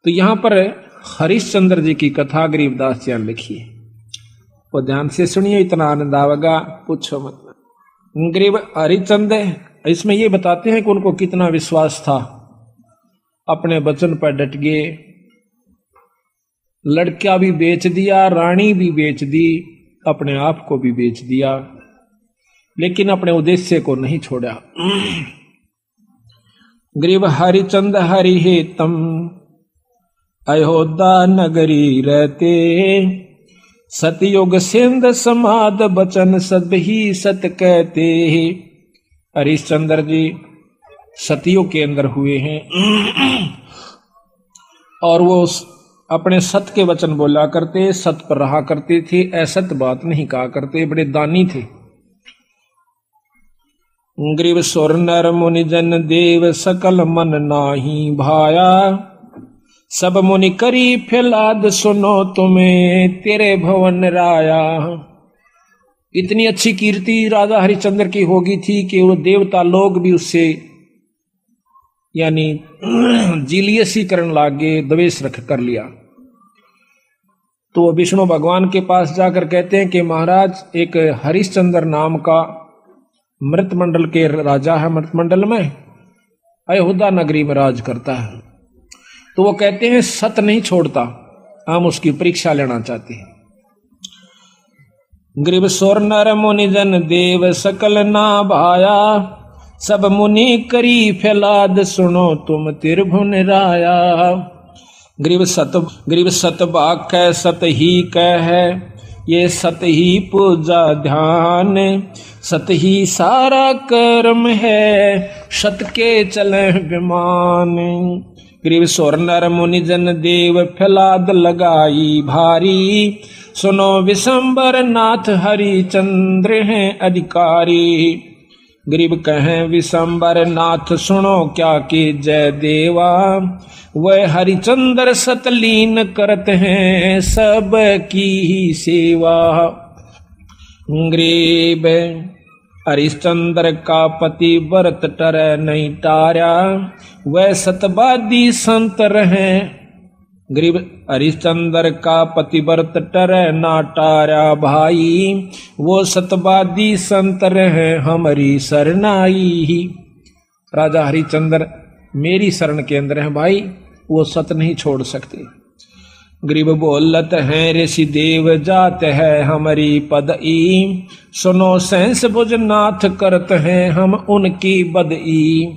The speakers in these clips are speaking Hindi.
तो यहां पर हरिश्चंद्र जी की कथा गरीबदास जी ने लिखी है, वो ध्यान से सुनिए, इतना आनंद आवेगा पूछो मत। गरीब हरिश्चंद्र इसमें ये बताते हैं कि उनको कितना विश्वास था, अपने वचन पर डट गए, लड़का भी बेच दिया, रानी भी बेच दी, अपने आप को भी बेच दिया, लेकिन अपने उद्देश्य को नहीं छोड़ा। गरीब हरिचंद हरि हेतम अयोध्या नगरी रहते, सतयुग सिंध समाद बचन सब ही सत कहते। हरिश्चंद्र जी सतयुग के अंदर हुए हैं और वो अपने सत के वचन बोला करते, सत पर रहा करते थे, असत बात नहीं कहा करते, बड़े दानी थे। ग्रीव सुर नर मुनि जन देव सकल मन नाही भाया, सब मुनि करी फैलाद सुनो तुम्हें तेरे भवन राया। इतनी अच्छी कीर्ति राजा हरिश्चंद्र की होगी थी कि वो देवता लोग भी उससे यानी जीलियसी करने लागे, द्वेष रख कर लिया। तो विष्णु भगवान के पास जाकर कहते हैं कि महाराज एक हरिश्चंद्र नाम का मृतमंडल के राजा है, मृतमंडल में अयोध्या नगरी में राज करता है। तो वो कहते हैं सत नहीं छोड़ता, हम उसकी परीक्षा लेना चाहते हैं। ग्रीव सुर नर मुनि जन देव सकल ना भाया, सब मुनि करी फैलाद सुनो तुम त्रिभुवन राया। ग्रीव सत बाक सत ही कह, ये सत ही पूजा ध्यान, सत ही सारा कर्म है, सत के चले विमान। ग्रीव सुर नर मुनि जन देव फैलाद लगाई भारी, सुनो विशंबर नाथ हरिचंद्र हैं अधिकारी। गरीब कहें विशंबर नाथ सुनो क्या कि जय देवा, वह हरिचंद्र सतलीन करते हैं सब की ही सेवा। गरीब हरिश्चंद्र का पति व्रत टर नहीं टारा, वह सतवादी संत रहे। गरीब हरिश्चंद्र का पतिव्रत टर ना टारा भाई, वो सतवादी संत रहे हमारी शरणाई। राजा हरिश्चंद्र मेरी शरण के अंदर है भाई, वो सत नहीं छोड़ सकते। गरीब बोलत हैं ऋषि देव जात है हमारी पदई, सुनो सहस भुज नाथ करत हैं हम उनकी बदई।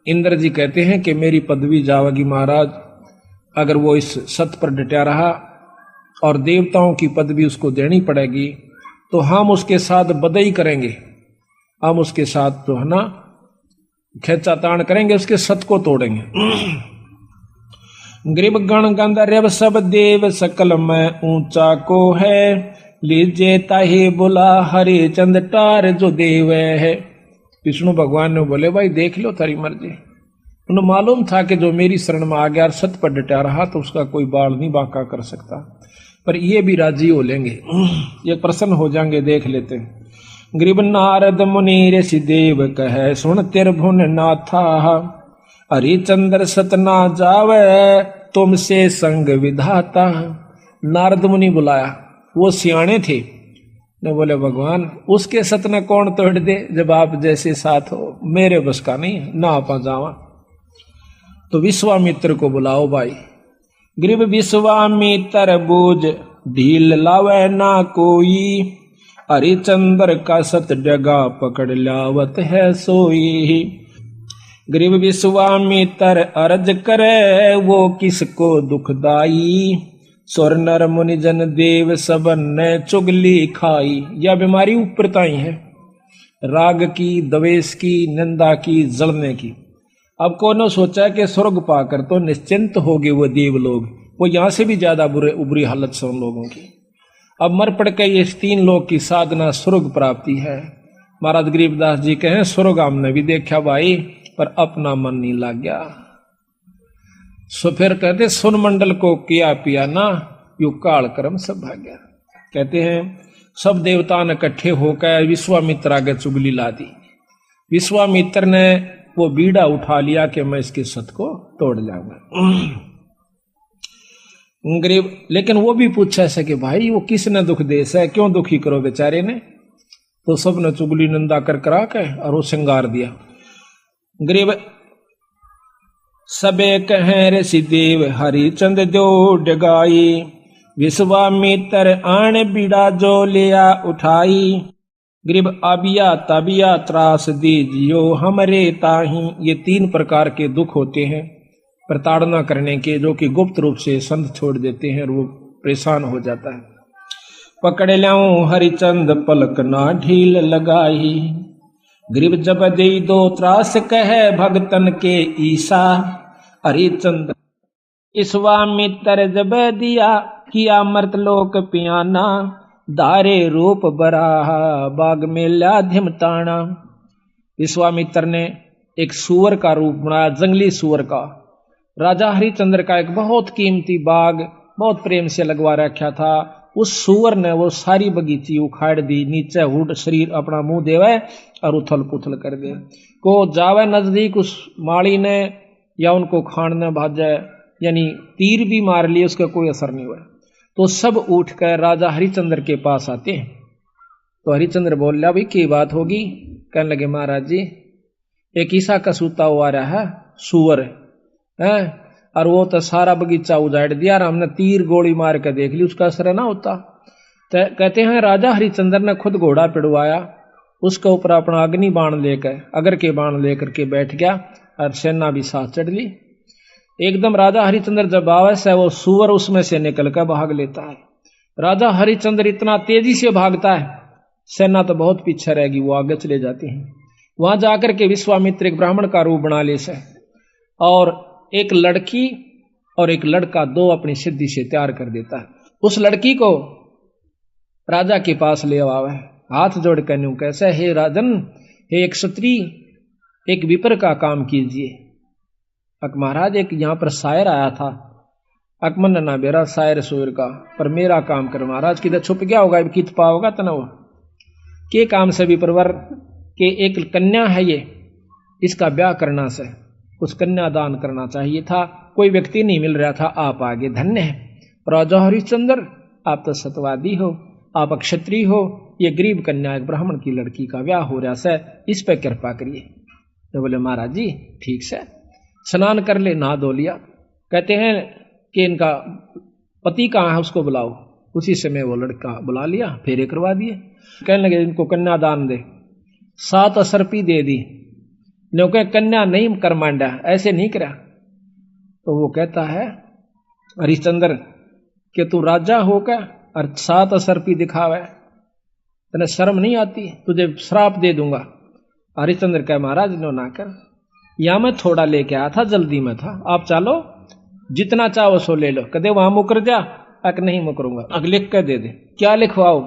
इंद्र जी कहते हैं कि मेरी पदवी जावेगी महाराज, अगर वो इस सत पर डटा रहा और देवताओं की पदवी उसको देनी पड़ेगी, तो हम उसके साथ बदई करेंगे, हम उसके साथ तो है ना खेचातान करेंगे, उसके सत को तोड़ेंगे। गरीब गण गंधर्व सब देव सकल में ऊंचा को है, लीजे ताहे बोला हरिचंद टार जो देव है। विष्णु भगवान ने बोले भाई देख लो तारी मर्जी। उन्हें मालूम था कि जो मेरी शरण में आ गया और सत पर डटा रहा तो उसका कोई बाल नहीं बांका कर सकता, पर ये भी राजी हो लेंगे, ये प्रसन्न हो जाएंगे, देख लेते हैं। गरीब नारद मुनि ऋषि देव कहे सुन त्रिभुवन नाथा, हरिचंद्र सत ना जावे तुमसे संग विधाता। नारद मुनि बुलाया, वो सियाणे थे, ने बोले भगवान उसके सत न कौन तोड़ दे, जब आप जैसे साथ हो, मेरे बस का नहीं ना आपा जावा। तो विश्वामित्र को बुलाओ भाई। गरीब विश्वामित्र बूझ ढील लावे ना कोई, हरिचंद्र का सत डगा पकड़ लावत है सोई। गरीब विश्वामित्र अर्ज करे वो किसको दुखदाई, सुर नर मुनि जन देव सबन ने चुगली खाई। यह बीमारी ऊपरताई है, राग की, द्वेष की, निंदा की, जलने की। अब कौन सोचा कि स्वर्ग पाकर तो निश्चिंत हो गए वो देव लोग, वो यहां से भी ज्यादा बुरी हालत से उन लोगों की। अब मर पड़ के ये 3 लोग की साधना स्वर्ग प्राप्ति है। महाराज गरीबदास जी कहें स्वर्ग हमने भी देखा भाई, पर अपना मन नहीं लग गया। सो फिर कहते सुन मंडल को किया पिया ना, यू काल कर्म सब भाग्या। कहते हैं सब देवता ने इकट्ठे होकर विश्वामित्र आगे चुगली ला दी। विश्वामित्र ने वो बीड़ा उठा लिया कि मैं इसके सत को तोड़ जाऊंगा। गरीब लेकिन वो भी पूछा ऐसे कि भाई वो किसने दुख देश है, क्यों दुखी करो बेचारे ने। तो सबने चुगली निंदा कर करा के और वो श्रृंगार दिया। गरीब सबे कहें ऋषि देव हरिचंद जो डगाई, विश्वामित्र आण बीड़ा जो लिया उठाई। गरीब आबिया ताबिया त्रास दीजियो हमरे ताही। ये 3 प्रकार के दुख होते हैं प्रताड़ना करने के, जो कि गुप्त रूप से संत छोड़ देते हैं और वो परेशान हो जाता है। पकड़ ल्याऊं हरिचंद पलक ना ढील लगाई, गरीब जब दे दो त्रास कहे भगतन के ईसा। हरिचंद विश्वामित्र जब दिया किया मर्तलोक पियाना, दारे रूप बराहा बाग में ल्या धिमताना। विश्वामित्र ने एक सुअर का रूप बनाया, जंगली सुअर का। राजा हरिचंद्र का एक बहुत कीमती बाग बहुत प्रेम से लगवा रखा था। उस सुअर ने वो सारी बगीची उखाड़ दी, नीचे हुड शरीर अपना मुंह देवे और उथल पुथल कर दे। को जावे नजदीक उस माली ने या उनको खान न भाजे, यानी तीर भी मार लिए, उसका कोई असर नहीं हुआ। तो सब उठकर राजा हरिचंद्र के पास आते हैं। तो हरिचंद्र बोल रहा भाई की बात होगी। कहने लगे महाराज जी एक ईसा का सूता हुआ रहा है सुअर है, और वो तो सारा बगीचा उजाड़ दिया और हमने तीर गोली मार के देख ली, उसका असर ना होता। तो कहते हैं राजा हरिचंद्र ने खुद घोड़ा पिड़वाया, उसके ऊपर अपना अग्नि बाण लेकर अगर के बाण लेकर के बैठ गया और सेना भी साथ चढ़ ली। एकदम राजा हरिचंद्र जब आवास है वो सुअर उसमें से निकल कर भाग लेता है। राजा हरिचंद्र इतना तेजी से भागता है, सेना तो बहुत पीछे रहेगी, वो आगे चले जाते हैं। वहां जाकर के विश्वामित्र एक ब्राह्मण का रूप बना ले से, और एक लड़की और एक लड़का 2 अपनी सिद्धि से तैयार कर देता है। उस लड़की को राजा के पास ले आवे, हाथ जोड़ कर न्यू कैसे, हे राजन, हे एक क्षत्रिय, एक विपर का काम कीजिए। अक महाराज एक यहाँ पर शायर आया था, अकमन ना बेरा शायर सुर का, पर मेरा काम कर महाराज। किधर छुप गया होगा, कित पाओगा तनव के काम से विप्रवर के एक कन्या है ये, इसका ब्याह करना से कुछ कन्या दान करना चाहिए था, कोई व्यक्ति नहीं मिल रहा था, आप आगे धन्य है। राजा हरिश्चंद्र आप तो सतवादी हो, आप क्षत्रिय हो, ये गरीब कन्या एक ब्राह्मण की लड़की का ब्याह हो रहा है, इस पर कृपा करिए। तो बोले महाराज जी ठीक से स्नान कर ले, नहा धो लिया। कहते हैं कि इनका पति कहाँ है उसको बुलाओ। उसी समय वो लड़का बुला लिया, फेरे करवा दिए। कहने लगे इनको कन्यादान दे, 7 असरपी दे दी। क्योंकि कन्या नहीं कर मांडा, ऐसे नहीं करा। तो वो कहता है हरिश्चंद्र कि तू राजा होकर और 7 असरपी दिखावे, तेने शर्म नहीं आती, तुझे श्राप दे दूंगा। हरिश्चंद्र कहे महाराज नो ना कर, या मैं थोड़ा लेके आया था, जल्दी में था, आप चलो जितना चाहो सो ले लो। कदे वहां मुकर जा, अक नहीं मुकरूंगा, अक लिख कर दे दे। क्या लिखवाओ?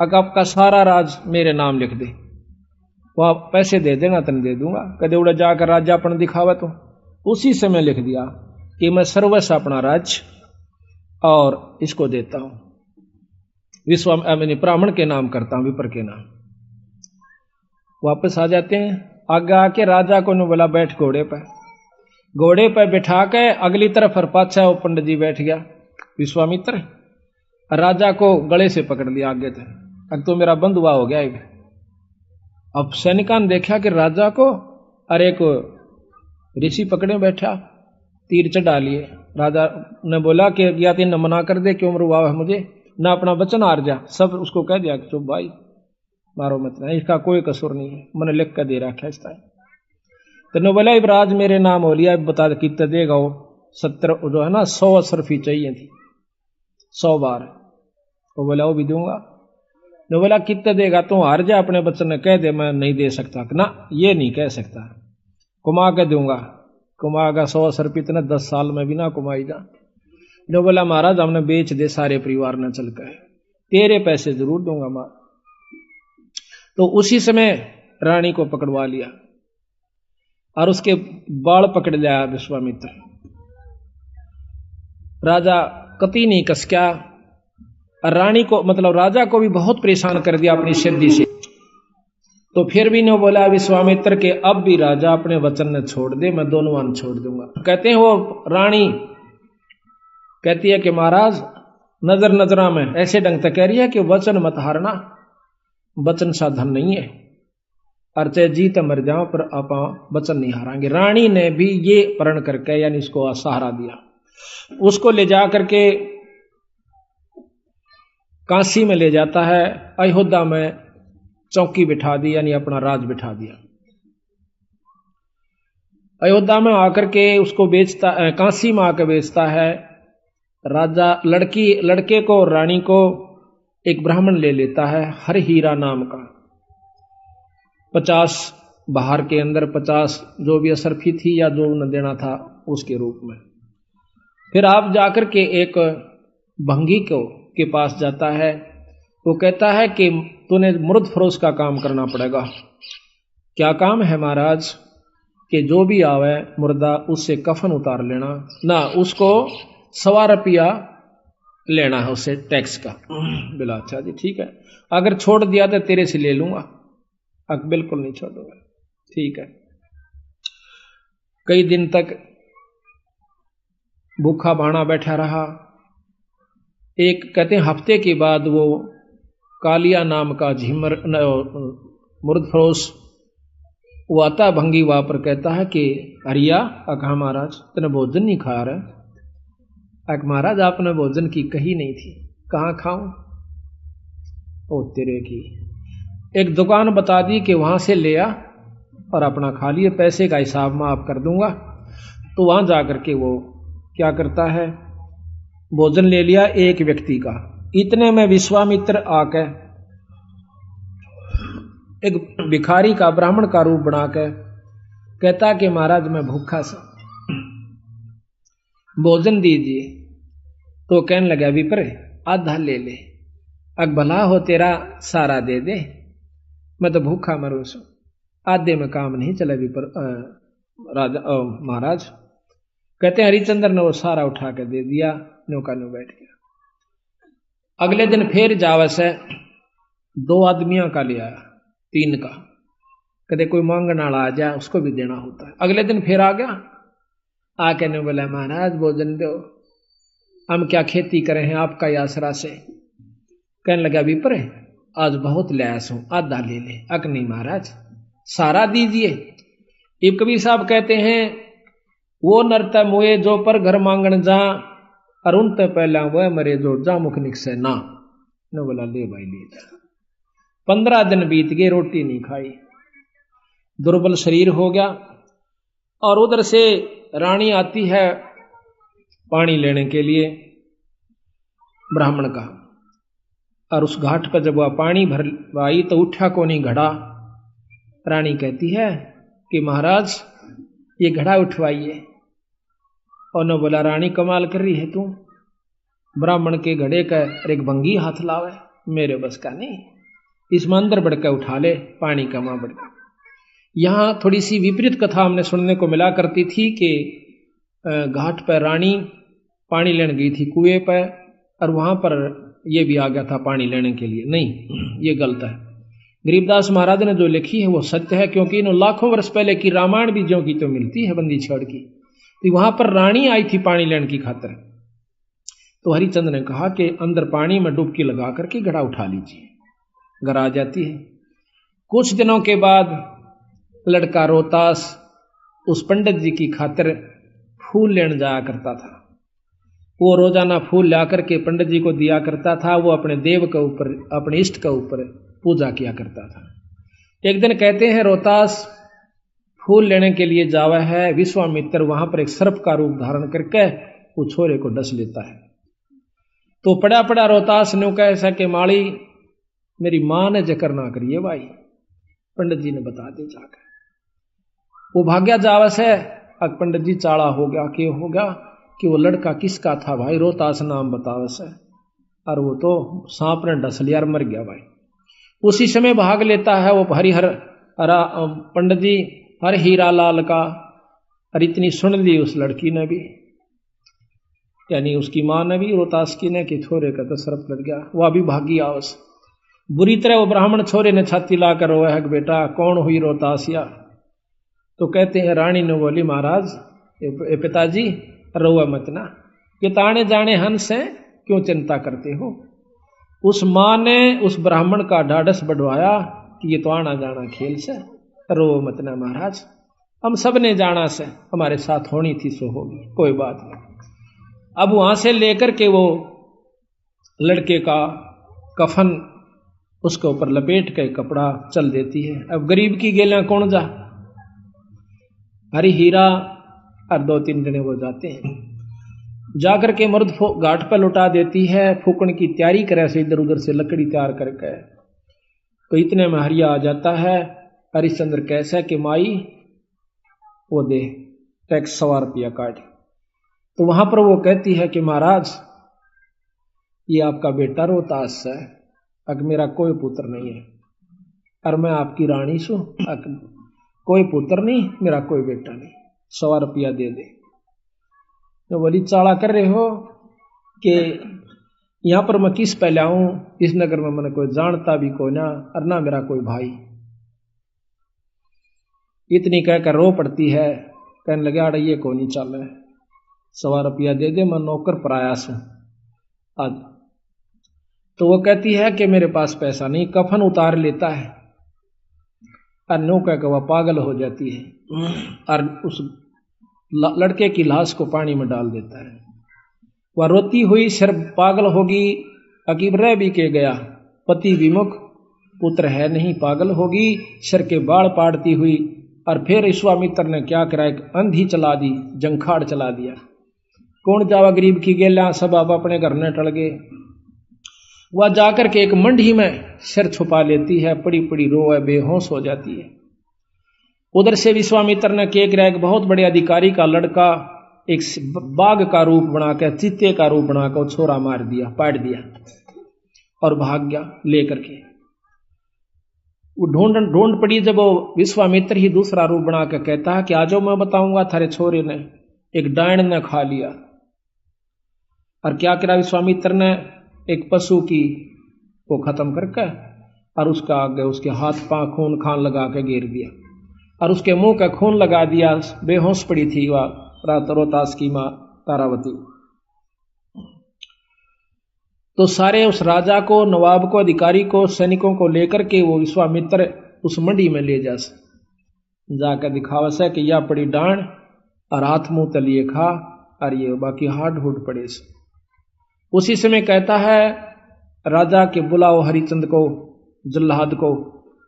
अक आपका सारा राज मेरे नाम लिख दे, वो आप पैसे दे देना तन दे दूंगा। कदे उड़ा जाकर राज्यापन दिखावा। तो उसी समय लिख दिया कि मैं सर्वस्व अपना राज्य और इसको देता हूं, ब्राह्मण के नाम करता हूं, विपर के नाम। वापस आ जाते हैं। आगे आके राजा को ने बोला बैठ घोड़े पर। घोड़े पर बिठा के अगली तरफ और पाछा वो पंडित जी बैठ गया विश्वामित्र। राजा को गले से पकड़ लिया आगे थे, अब तो मेरा बंधुआ हो गया। अब सैनिका ने देखा कि राजा को अरे को ऋषि पकड़े बैठा, तीर चढ़ा लिए। राजा ने बोला कि या तीन मना कर दे, क्यों मरवा है मुझे, ना अपना वचन हार जा। सब उसको कह दिया कि चुप भाई मारो मत, नहीं इसका कोई कसूर नहीं है, मैंने लिख कर दे रखा है। तो ने बोला राज मेरे नाम हो लिया, बता कितने देगा वो। 70 जो है ना 100 असरफी चाहिए थी, 100 बार। वो बोला वो भी दूंगा। ने बोला कितने देगा? तो हार जा अपने बच्चन ने कह दे मैं नहीं दे सकता। ना ये नहीं कह सकता, कुमा के दूंगा। कुमागा 100 असरफी इतने 10 साल में भी ना कुमाई जा। ने बोला महाराज हमने बेच दे सारे परिवार ने चल कर, तेरे पैसे जरूर दूंगा मां। तो उसी समय रानी को पकड़वा लिया और उसके बाल पकड़ लिया विश्वामित्र। राजा कति नहीं कसक्या, रानी को मतलब राजा को भी बहुत परेशान कर दिया अपनी सिद्धि से। तो फिर भी ने बोला विश्वामित्र के अब भी राजा अपने वचन ने छोड़ दे, मैं दोनों वन छोड़ दूंगा। कहते हैं वो रानी कहती है कि महाराज नजर नजरा में ऐसे ढंग से कह रही है कि वचन मत हारना, वचन साधन नहीं है, और चाहे जीत मर जाओ पर आप वचन नहीं हारांगे। रानी ने भी ये प्रण करके यानी उसको सहारा दिया, उसको ले जा करके काशी में ले जाता है, अयोध्या में चौकी बिठा दी यानी अपना राज बिठा दिया। अयोध्या में आकर के उसको बेचता, काशी में आकर बेचता है। राजा लड़के को और रानी को एक ब्राह्मण ले लेता है हर हीरा नाम का, 50 बाहर के अंदर 50 जो भी असरफी थी या जो न देना था उसके रूप में। फिर आप जाकर के एक भंगी के पास जाता है, वो कहता है कि तूने मुर्द फरोश का काम करना पड़ेगा। क्या काम है महाराज? कि जो भी आवे मुर्दा उससे कफन उतार लेना ना, उसको 100 रुपया लेना है उससे टैक्स का। बोला अच्छा जी ठीक है, अगर छोड़ दिया तो तेरे से ले लूंगा। बिल्कुल नहीं छोड़ूंगा, ठीक है। कई दिन तक भूखा बाणा बैठा रहा। एक कहते हैं हफ्ते के बाद वो कालिया नाम का झिमर मुर्दफरोश वो आता भंगी वहां पर, कहता है कि हरिया कहा महाराज तूने भोजन नहीं खा रहा? महाराज आपने भोजन की कही नहीं थी। कहाँ खाऊं? ओ तेरे की, एक दुकान बता दी कि वहां से ले आ और अपना खा लिए, पैसे का हिसाब मैं आप कर दूंगा। तो वहां जाकर के वो क्या करता है, भोजन ले लिया एक व्यक्ति का। इतने में विश्वामित्र आकर एक भिखारी का ब्राह्मण का रूप बनाकर कहता कि महाराज मैं भूखा सा, भोजन दीजिए। तो कहने लगा विप्र आधा ले ले, भला हो तेरा सारा दे दे, मैं तो भूखा मरू सू, आधे में काम नहीं चला विप्र राजा महाराज। कहते हैं हरिचंद्र ने वो सारा उठा कर दे दिया, नौका में बैठ गया। अगले दिन फिर जावस है 2 आदमियों का ले आया, 3 का। कदे कोई मांगने वाला आ जाए उसको भी देना होता है। अगले दिन फिर आ गया, आके ने बोला महाराज भोजन दो, हम क्या खेती करें हैं आपका आसरा से। कहने लगा विप्र आज बहुत लयास हूं, आधा ले ले। नहीं महाराज सारा दीजिए। एक कबीर साहब कहते हैं वो नरता मुए जो पर घर मांगन जा, अरुण तो पहला वह मरे जो जा मुख निकसे ना। न बोला ले भाई ले जा। 15 दिन बीत गए, रोटी नहीं खाई, दुर्बल शरीर हो गया। और उधर से रानी आती है पानी लेने के लिए ब्राह्मण का, और उस घाट पर जब वह पानी भर आई तो उठा को नहीं घड़ा। रानी कहती है कि महाराज ये घड़ा उठवाइए। और न बोला रानी कमाल कर रही है तू, ब्राह्मण के घड़े का एक भंगी हाथ लावे, मेरे बस का नहीं, इसमें अंदर बढ़कर उठा ले पानी का मां बढ़कर। यहां थोड़ी सी विपरीत कथा हमने सुनने को मिला करती थी कि घाट पर रानी पानी लेने गई थी कुएं पर, और वहां पर यह भी आ गया था पानी लेने के लिए। नहीं, ये गलत है। गरीबदास महाराज ने जो लिखी है वो सत्य है, क्योंकि इन लाखों वर्ष पहले की रामायण भी ज्यों की तो मिलती है बंदी छड़ की। तो वहां पर रानी आई थी पानी लेने की खातिर, तो हरिचंद ने कहा कि अंदर पानी में डुबकी लगा करके घड़ा उठा लीजिए। घर आ जाती है। कुछ दिनों के बाद लड़का रोहतास उस पंडित जी की खातिर फूल लेने जाया करता था। वो रोजाना फूल ला करके पंडित जी को दिया करता था। वो अपने देव के ऊपर, अपने इष्ट के ऊपर पूजा किया करता था। एक दिन कहते हैं रोहतास फूल लेने के लिए जावा है, विश्वामित्र वहां पर एक सर्प का रूप धारण करके वो छोरे को डस लेता है। तो पड़ा पड़ा रोहतास ने कहा ऐसा कि माली मेरी मां ने जिक्र ना करिए भाई, पंडित जी ने बता दे जाकर। वो भाग्या जावस है। अब पंडित जी चाड़ा हो गया कि हो गया कि वो लड़का किसका था भाई, रोहतास नाम बतावस है, और वो तो सांप ने डस लिया और मर गया भाई। उसी समय भाग लेता है वो हरिहर पंडित जी हर हीरा लाल का, और इतनी सुन ली उस लड़की ने भी, यानी उसकी मां ने भी रोहतास की ने कि छोरे का तो सर्प लग गया। वह भी भागी आवस। बुरी तरह वो ब्राह्मण छोरे ने छाती लाकर रोया है कि बेटा कौन हुई रोतासिया। तो कहते हैं रानी ने बोली महाराज ए पिताजी रोआ मत ना, कि ताने जाने हंस हैं क्यों चिंता करते हो। उस माँ ने उस ब्राह्मण का ढाढ़स बढ़वाया कि ये तो आना जाना खेल से, रो मत ना महाराज, हम सब ने जाना से, हमारे साथ होनी थी सो होगी, कोई बात नहीं। अब वहां से लेकर के वो लड़के का कफन उसके ऊपर लपेट के कपड़ा चल देती है। अब गरीब की गेला कौन जा, हरी हीरा और 2-3 जने वो जाते हैं, जाकर के मर्द घाट पर लुटा देती है, फूकण की तैयारी करे से इधर उधर से लकड़ी तैयार करके। तो इतने में हरिया आ जाता है। हरिश्चंद्र कैसा कि माई वो दे टैक्स 100 रुपया काट। तो वहां पर वो कहती है कि महाराज ये आपका बेटा रोहतास है, अग मेरा कोई पुत्र नहीं है, और मैं आपकी रानी सू, कोई पुत्र नहीं, मेरा कोई बेटा नहीं, 100 रुपया दे दे। तो बोली चाला कर रहे हो कि यहां पर मैं किस पे लाऊं, इस नगर में मैंने कोई जानता भी को ना, और ना मेरा कोई भाई। इतनी कहकर रो पड़ती है, कहने लगे आड़ा ये को नहीं चल रहा, 100 रुपया दे दे, मैं नौकर प्रयास हूं आज। तो वो कहती है कि मेरे पास पैसा नहीं, कफन उतार लेता है और नो कहकर वह पागल हो जाती है और उस लड़के की लाश को पानी में डाल देता है। वह रोती हुई सिर पागल होगी, अकीब रह भी के गया, पति विमुख, पुत्र है नहीं, पागल होगी, सिर के बाल पाड़ती हुई। और फिर विश्वामित्र ने क्या करा, एक अंधी चला दी, जंखाड़ चला दिया। कौन जावा गरीब की गेला, सब आप अपने घर न टल गए। वह जाकर के एक मंडी में सिर छुपा लेती है, पड़ी पड़ी रोए बेहोश हो जाती है। उधर से विश्वामित्र ने क्या करा, एक बहुत बड़े अधिकारी का लड़का एक बाघ का रूप बनाकर, चीते का रूप बनाकर छोरा मार दिया, पाट दिया और भाग गया लेकर के। वो ढूंढ पड़ी, जब वो विश्वामित्र ही दूसरा रूप बनाकर कहता है कि आजो मैं बताऊंगा थारे छोरे ने एक डायन ने खा लिया। और क्या करा विश्वामित्र ने, एक पशु की को खत्म करके और उसका आगे उसके हाथ पांव खून खान लगा के घेर दिया और उसके मुंह का खून लगा दिया। बेहोश पड़ी थी वह रोहतास की मां तारावती। तो सारे उस राजा को, नवाब को, अधिकारी को, सैनिकों को लेकर के वो विश्वामित्र उस मंडी में ले जाकर दिखावा से कि यह पड़ी डांड और हाथ मुंह तलिए खा और ये बाकी हाड हुड पड़े से। उसी समय कहता है राजा के बुलाओ हरिचंद को, जल्लाद को,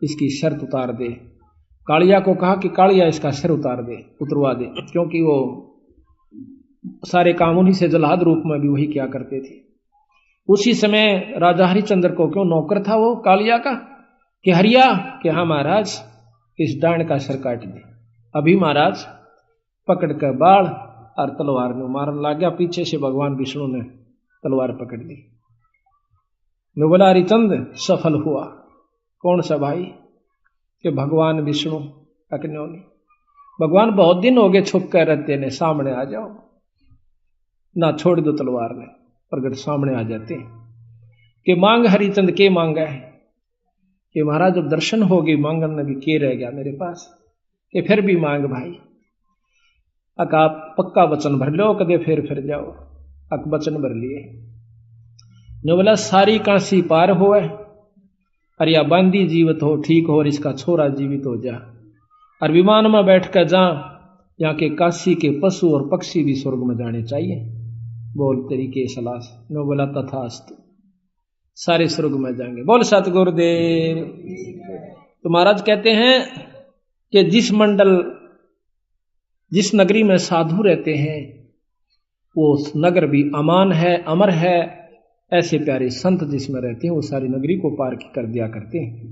इसकी शर्त उतार दे। कालिया को कहा कि कालिया इसका सिर उतरवा दे, क्योंकि वो सारे काम उन्हीं से जल्लाद रूप में भी वही क्या करते थे। उसी समय राजा हरिचंद्र को, क्यों नौकर था वो कालिया का, कि हरिया कि हाँ महाराज इस डांड का सिर काट दे। अभी महाराज पकड़ कर बाढ़ और तलवार में मारने लग गया। पीछे से भगवान विष्णु ने तलवार पकड़ ली। मैं बोला हरिचंद सफल हुआ। कौन सा भाई, कि भगवान विष्णु अकन्योनी। भगवान बहुत दिन हो गए छुप कर रहते ने, सामने आ जाओ ना, छोड़ दो तलवार ने, प्रगट सामने आ जाते कि मांग हरिचंद के मांगा है, कि महाराज जब दर्शन हो गए मांगन में भी के रह गया मेरे पास, कि फिर भी मांग भाई। अक आप पक्का वचन भर लो, कदे फिर जाओ। अक वचन भर लिए। ने बोला सारी काशी पार हो, और या बांदी जीवित हो ठीक हो, और इसका छोरा जीवित हो जा, और विमान में बैठ कर जा, यहाँ के काशी के पशु और पक्षी भी स्वर्ग में जाने चाहिए। बोल तेरी के सलाह से। नो बोला तथास्तु, सारे स्वर्ग में जाएंगे। बोल सतगुरुदेव। तो महाराज कहते हैं कि जिस नगरी में साधु रहते हैं वो नगर भी अमान है, अमर है। ऐसे प्यारे संत जिसमें रहते हैं वो सारी नगरी को पार कर दिया करते हैं।